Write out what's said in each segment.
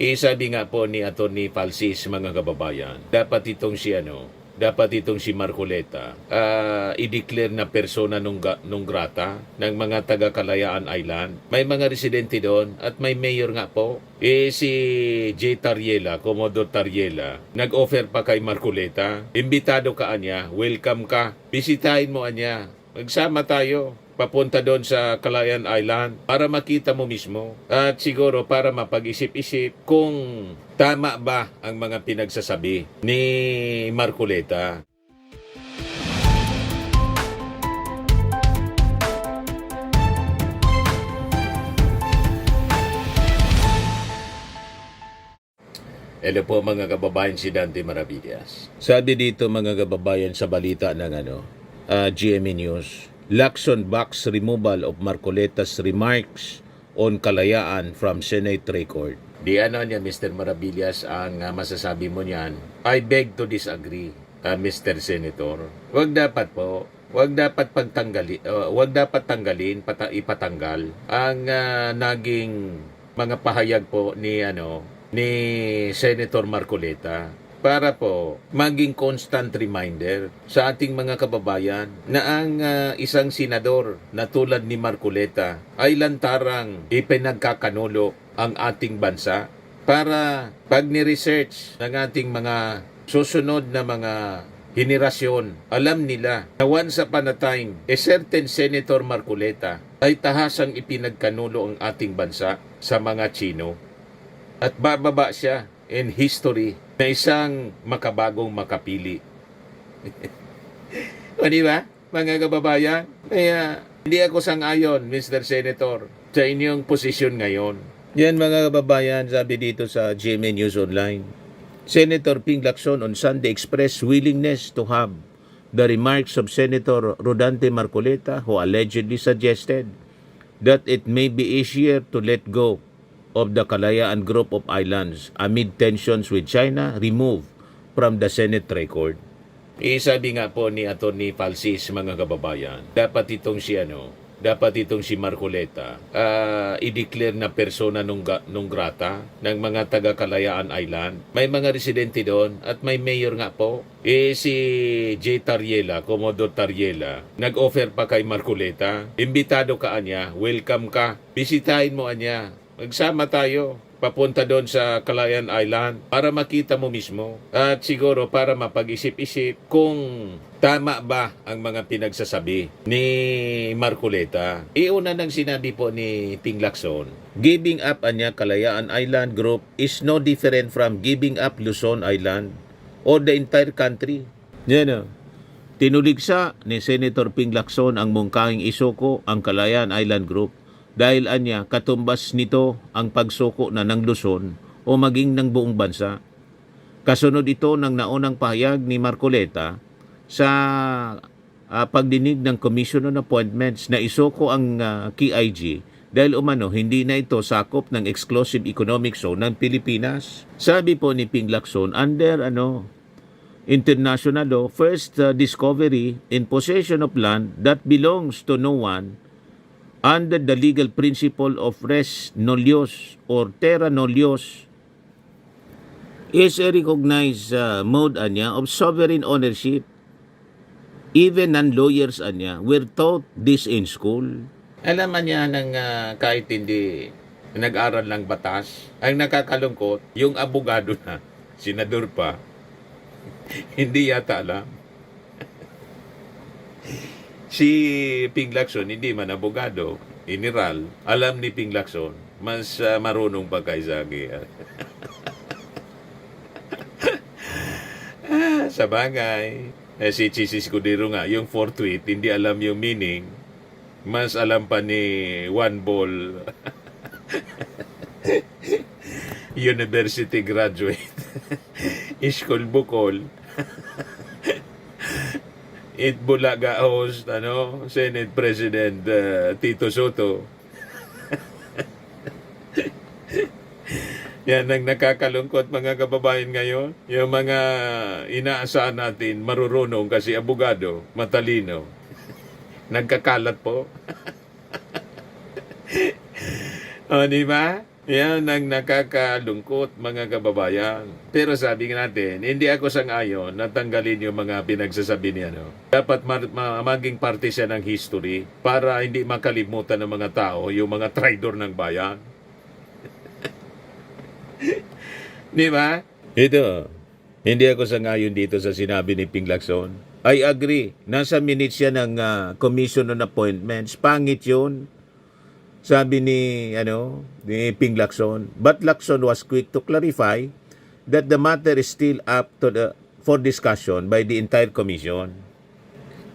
Sabi nga po ni Atty. Falsis, mga kababayan, dapat itong si Marcoleta i-declare na persona non grata ng mga taga Kalayaan Island. May mga residente doon at may mayor nga po. Si J. Tariela, Commodore Tariela, nag-offer pa kay Marcoleta. Imbitado ka anya, welcome ka, bisitahin mo anya. Magsama tayo papunta doon sa Kalayaan Island para makita mo mismo at siguro para mapag-isip-isip kung tama ba ang mga pinagsasabi ni Marcoleta. Hello po mga kababayan, si Dante Maravillas. Sabi dito mga kababayan sa balita ng GMA News, Lacson backs removal of Marcoleta's remarks on Kalayaan from Senate record. Di niya Mr. Maravillas ang masasabi mo niyan. I beg to disagree, Mr. Senator. Wag dapat tanggalin, ipatanggal ang naging mga pahayag po ni Senator Marcoleta, para po maging constant reminder sa ating mga kababayan na ang isang senador na tulad ni Marcoleta ay lantarang ipinagkakanulo ang ating bansa para pag ni-research ng ating mga susunod na mga henerasyon, alam nila na once upon a time, a certain Senator Marcoleta ay tahasang ipinagkanulo ang ating bansa sa mga Chino at bababa siya in history na isang makabagong makapili. O di ba, mga kababayan? Kaya hindi ako sang-ayon, Mr. Senator, sa inyong posisyon ngayon. Yan mga kababayan, sabi dito sa GMA News Online. Senator Ping Lacson on Sunday expressed willingness to have the remarks of Senator Rodante Marcoleta, who allegedly suggested that it may be easier to let go of the Kalayaan Group of Islands amid tensions with China removed from the Senate record. Sabi nga po ni Atty. Falsis, mga kababayan, dapat itong si Marcoleta i-declare na persona non grata ng mga taga Kalayaan Island. May mga residente doon at may mayor nga po. Si J. Tariela, Commodore Tariela, nag-offer pa kay Marcoleta. Imbitado ka anya, welcome ka, bisitahin mo anya. Magsama tayo papunta doon sa Kalayaan Island para makita mo mismo at siguro para mapag-isip-isip kung tama ba ang mga pinagsasabi ni Marcoleta. Una nang sinabi po ni Ping Lacson, giving up anya Kalayaan Island Group is no different from giving up Luzon Island or the entire country. Yan o. Tinuligsa ni Senator Ping Lacson ang mungkahing isuko ang Kalayaan Island Group dahil anya katumbas nito ang pagsuko na ng Luzon o maging ng buong bansa. Kasunod ito ng naunang pahayag ni Marcoleta sa pagdinig ng Commission on Appointments na isuko ang KIG dahil umano hindi na ito sakop ng Exclusive Economic Zone ng Pilipinas. Sabi po ni Ping Lacson, under international law, first discovery in possession of land that belongs to no one under the legal principle of res nullius or terra nullius is a recognized mode of sovereign ownership. Even non-lawyers were taught this in school. Alam niya ng kahit hindi nag-aral ng batas, ang nakakalungkot, yung abogado na, senador pa, hindi yata alam. Si Ping Lacson, hindi man abogado, iniral, alam ni Ping Lacson, mas marunong pa kay Zagi. Sa bagay, si Chis Escudero nga, yung forthwith, hindi alam yung meaning, mas alam pa ni One Ball, university graduate, Iskol Bukol, Itbulaga host, Senate President Tito Soto. Yan ang nakakalungkot mga kababayan ngayon. Yung mga inaasahan natin marurunong kasi abogado, matalino. Nagkakalat po. O, di ba? Yan ang nakakalungkot, mga kababayan. Pero sabi nga natin, hindi ako sang-ayon na tanggalin yung mga pinagsasabi niya. No? Dapat maging parte siya ng history para hindi makalimutan ng mga tao yung mga traidor ng bayan. Di ba? Ito, hindi ako sang-ayon dito sa sinabi ni Ping Lacson. I agree. Nasa minutes yan ng Commission on Appointments. Pangit yun. Sabi ni Ping Lacson. But Lacson was quick to clarify that the matter is still up for discussion by the entire commission.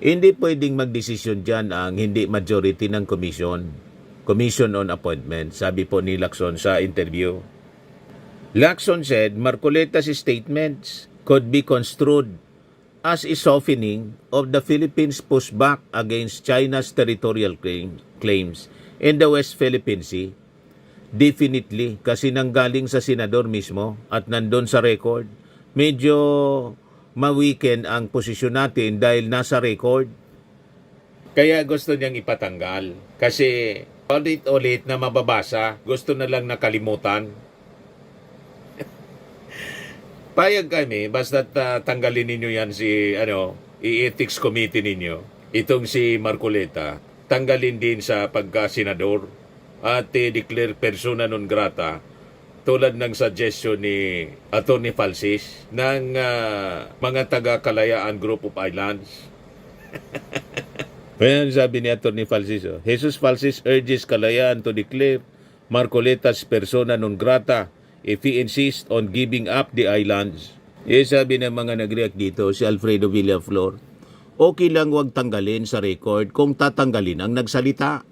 Hindi pwedeng magdesisyon dyan ang hindi majority ng Commission on Appointments, sabi po ni Lacson sa interview. Lacson said Marcoleta's statements could be construed as a softening of the Philippines' pushback against China's territorial claims in the West Philippine Sea. Definitely, kasi nanggaling sa senador mismo at nandun sa record, medyo ma-weaken ang posisyon natin dahil nasa record. Kaya gusto niyang ipatanggal. Kasi ulit na mababasa, gusto na lang nakalimutan. Payag kami, basta tanggalin ninyo yan i-ethics committee ninyo. Itong si Marcoleta, tanggalin din sa pagka-senador at declare persona non grata tulad ng suggestion ni Atty. Falsis ng mga taga-Kalayaan Group of Islands. Ayan, sabi ni Atty. Falsis, Jesus Falsis urges Kalayaan to declare Marcoleta's persona non grata if he insists on giving up the islands. Sabi ng mga nag-react dito, si Alfredo Villaflor, okay lang wag tanggalin sa record kung tatanggalin ang nagsalita.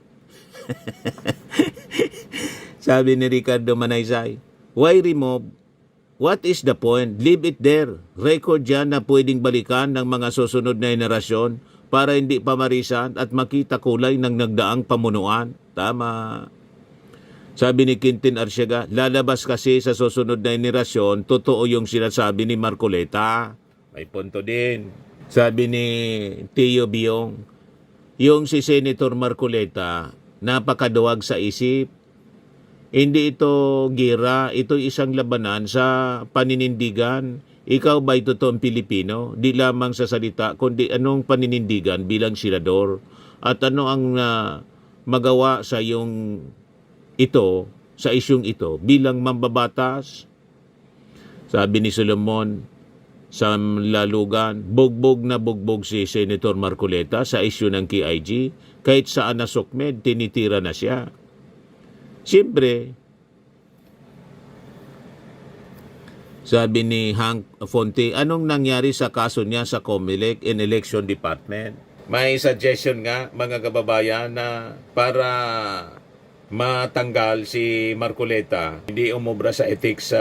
Sabi ni Ricardo Manaysay, why remove? What is the point? Leave it there. Record yan na pwedeng balikan ng mga susunod na henerasyon para hindi pamarisan at makita kulay ng nagdaang pamunuan. Tama. Sabi ni Quintin Arsiaga, lalabas kasi sa susunod na henerasyon, totoo yung sinasabi ni Marcoleta. May punto din. Sabi ni Tio Biong, yung si Senator Marcoleta, napakaduwag sa isip. Hindi ito gira, ito isang labanan sa paninindigan. Ikaw ba'y totoong Pilipino? Di lamang sa salita, kundi anong paninindigan bilang senador? At ano ang magawa sa iyong ito, sa isyong ito, bilang mambabatas? Sabi ni Solomon sa Lalugan, bugbog na bugbog si Senator Marcoleta sa isyu ng KIG, kahit saan na sukmed, tinitira na siya. Siyempre, sabi ni Hank Fonte, anong nangyari sa kaso niya sa COMELEC and Election Department? May suggestion nga, mga kababayan, na para matanggal si Marcoleta, hindi umubra sa ethics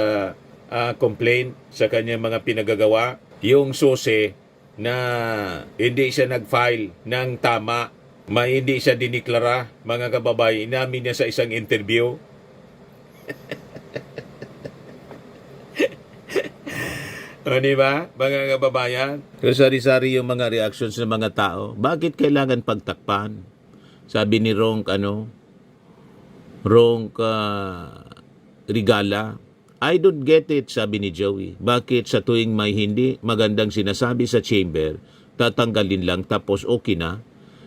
complaint sa kanyang mga pinagagawa, yung susi na hindi siya nag-file ng tama, hindi siya diniklara, mga kababayan, inamin niya sa isang interview. O, diba, mga kababayan? Sari-sari yung mga reactions ng mga tao. Bakit kailangan pagtakpan? Sabi ni Ronk Rigala, I don't get it, sabi ni Joey. Bakit sa tuwing may hindi magandang sinasabi sa chamber, tatanggalin lang tapos okay na?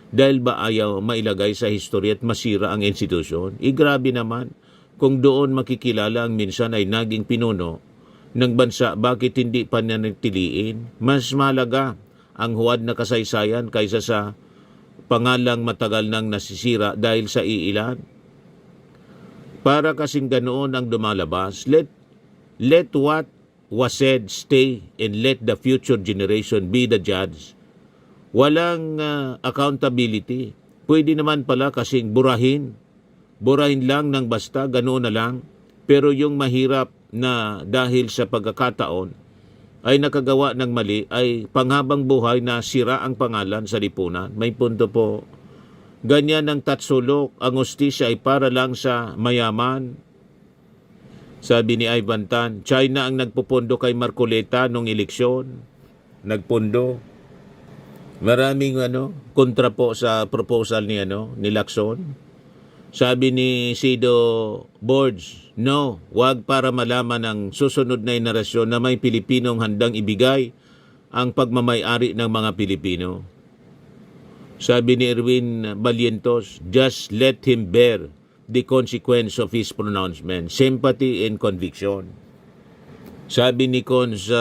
Dahil ba ayaw mailagay sa history at masira ang institusyon? Grabe naman. Kung doon makikilala ang minsan ay naging pinuno ng bansa, bakit hindi pananatiliin? Mas malaga ang huwad na kasaysayan kaysa sa pangalang matagal nang nasisira dahil sa iilan. Para kasing ganoon ang dumalabas, let what was said stay and let the future generation be the judge. Walang accountability. Pwede naman pala kasing burahin lang ng basta, ganoon na lang. Pero yung mahirap na dahil sa pagkakataon ay nakagawa ng mali, ay panghabang buhay na sira ang pangalan sa lipunan. May punto po. Ganyan ang tatsulok, ang hustisya ay para lang sa mayaman. Sabi ni Ivan Tan, China ang nagpupondo kay Marcoleta nung eleksyon. Nagpondo. Maraming kontra po sa proposal ni Lacson. Sabi ni Sido Boards, no, wag para malaman ng susunod na henerasyon na may Pilipinong handang ibigay ang pagmamay-ari ng mga Pilipino. Sabi ni Erwin Balientos, just let him bear the consequence of his pronouncement, sympathy and conviction. Sabi ni Cons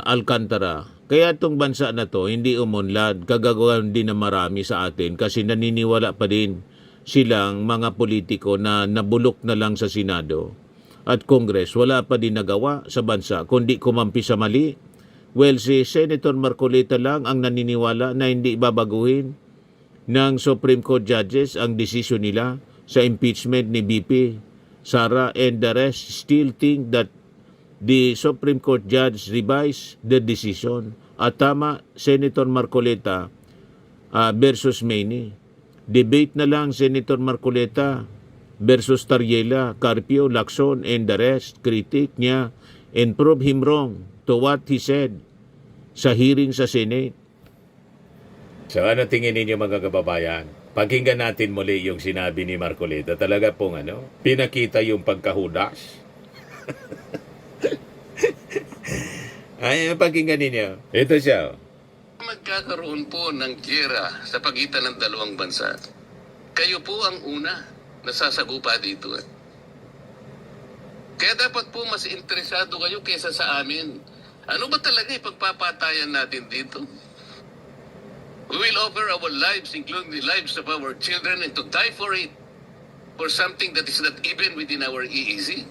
Alcantara, kaya itong bansa na to hindi umunlad, kagagawan din na marami sa atin kasi naniniwala pa din silang mga politiko na nabulok na lang sa Senado at Congress, wala pa din nagawa sa bansa kundi kumampi sa mali. Well, si Senator Marcoleta lang ang naniniwala na hindi babaguhin ng Supreme Court judges ang desisyon nila sa impeachment ni BP Sara, and the rest still think that the Supreme Court judge revise the decision. At tama, Senator Marcoleta versus Maney. Debate na lang Senator Marcoleta versus Tariela, Carpio, Lacson, and the rest. Critic niya and prove him wrong to what he said sa hearing sa Senate. So ano tingin ninyo mga kababayan? Pakinggan natin muli yung sinabi ni Marcoleta. Talaga pong pinakita yung pagkahudas. Ay, pakinggan ninyo. Ito siya. Magkakaroon po ng giyera sa pagitan ng dalawang bansa. Kayo po ang una na sasagupa dito. Kaya dapat po mas interesado kayo kaysa sa amin. Ano ba talaga ipagpapatayan natin dito? We will offer our lives, including the lives of our children, and to die for it, for something that is not even within our EEZ.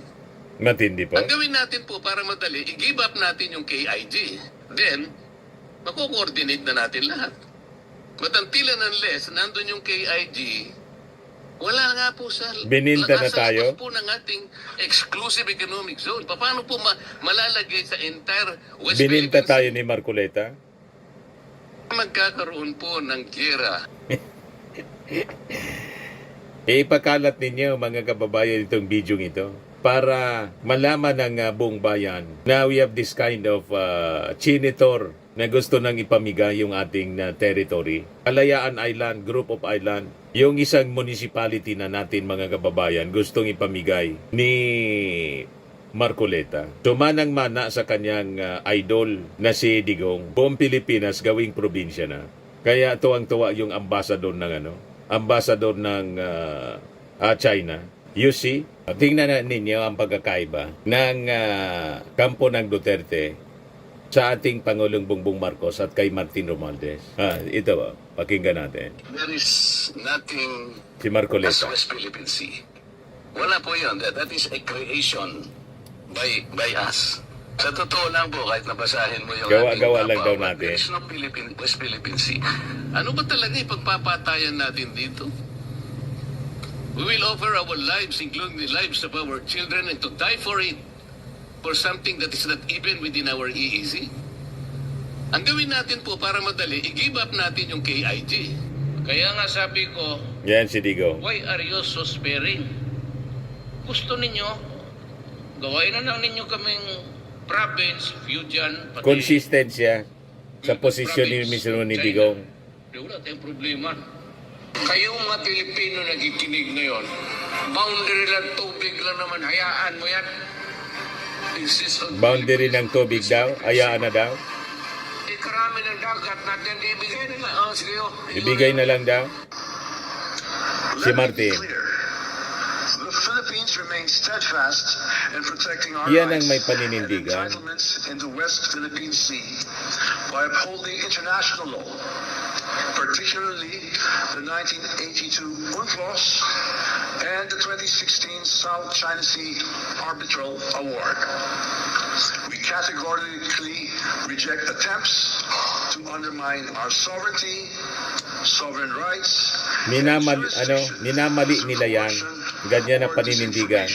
Matindi po. Ang gawin natin po para madali, i-give up natin yung KIG. Then, mako-coordinate na natin lahat. But until and unless nandun yung KIG, wala nga po sa... Bininta na tayo? Po ng ating exclusive economic zone. Paano po malalagay sa entire West Bininta Philippines? tayo ni Marcoleta? Magkakaroon po ng giyera. Ipakalat ninyo mga kababayan itong video ito para malaman ng buong bayan na we have this kind of senator na gusto nang ipamigay yung ating territory. Kalayaan Island, Group of Island, yung isang municipality na natin mga kababayan gustong ipamigay ni Marcoleta. Sumanang-mana sa kanyang idol na si Digong. Buong Pilipinas gawing probinsya na. Kaya tuwang-tuwa yung ambassador ng ambassador ng China. You see, tingnan na ninyo ang pagkakaiba ng kampo ng Duterte sa ating Pangulong Bongbong Marcos at kay Martin Romualdez. Ito, pakinggan natin. There is nothing Si as Marcoleta. West Philippine Sea. Wala po yun. That is a creation by us. Sa totoo lang po, kahit nabasahin mo yung Gawa-gawa lang daw there natin. is no West Philippine Sea. Ano ba talaga ipagpapatayan natin dito? We will offer our lives, including the lives of our children, and to die for it, for something that is not even within our EEZ. Ang gawin natin po para madali, i-give up natin yung KIG. Kaya nga sabi ko, Yan si Digong. why are you so sparing? Gusto ninyo, gawain na lang ninyo kaming province, Fujian, pati... Consistent siya sa posisyon ni mismo ni Digong. Wala tayong problema. Kayong mga Pilipino nagikinig ngayon, boundary lang, tubig lang naman, hayaan mo yan. Insist on Boundary ng tubig daw, ayaan na daw. Karami ng dagat natin, ibigay na lang. Oh, sige, oh. Ibigay na lang daw. Si Martin. The Philippines remains steadfast in protecting our Yan ang may rights paninindigan. and entitlements in the West Philippine Sea by upholding international law, particularly the 1982 UNCLOS and the 2016 South China Sea Arbitral Award. We categorically reject attempts to undermine our sovereignty, sovereign rights, minamali nila yan. Ganyan ang paninindigan.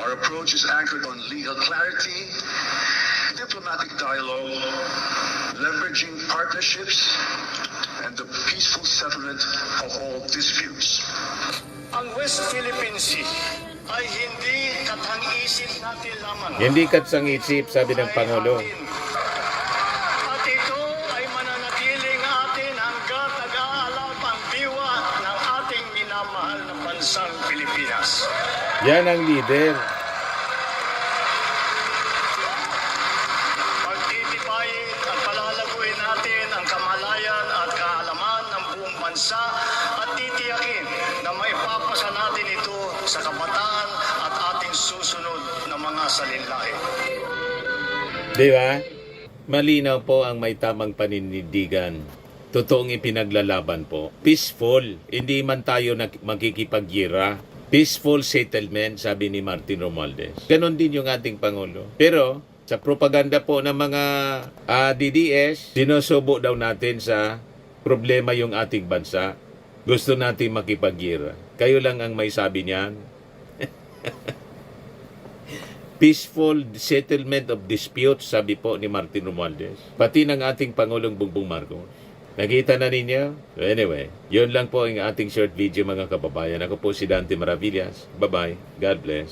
Our approach is anchored on legal clarity, diplomatic dialogue, leveraging partnerships, and the peaceful settlement of all disputes. Ang West Philippine Sea ay hindi katang-isip natin lamang. Hindi katsang-isip, sabi ng Pangulo. At ito ay mananatiling atin hanggat nag-aalab ang diwa Yan ang leader. Pagtitibayin at palalaguin natin ang kamalayan at kaalaman ng buong bansa at titiyakin na maipapasa natin ito sa kabataan at ating susunod na mga salinlahi. Di ba? Malinaw po ang may tamang paninindigan. Totoong ipinaglalaban po. Peaceful. Hindi man tayo magkikipagira. Peaceful settlement, sabi ni Martin Romualdez. Ganon din yung ating Pangulo. Pero, sa propaganda po ng mga DDS, sinusubo daw natin sa problema yung ating bansa. Gusto natin makipagira. Kayo lang ang may sabi niyan. Peaceful settlement of disputes, sabi po ni Martin Romualdez. Pati ng ating Pangulong Bongbong Marcos. Nakita na ninyo? Anyway, yun lang po ang ating short video mga kababayan. Ako po si Dante Maravillas. Bye-bye. God bless.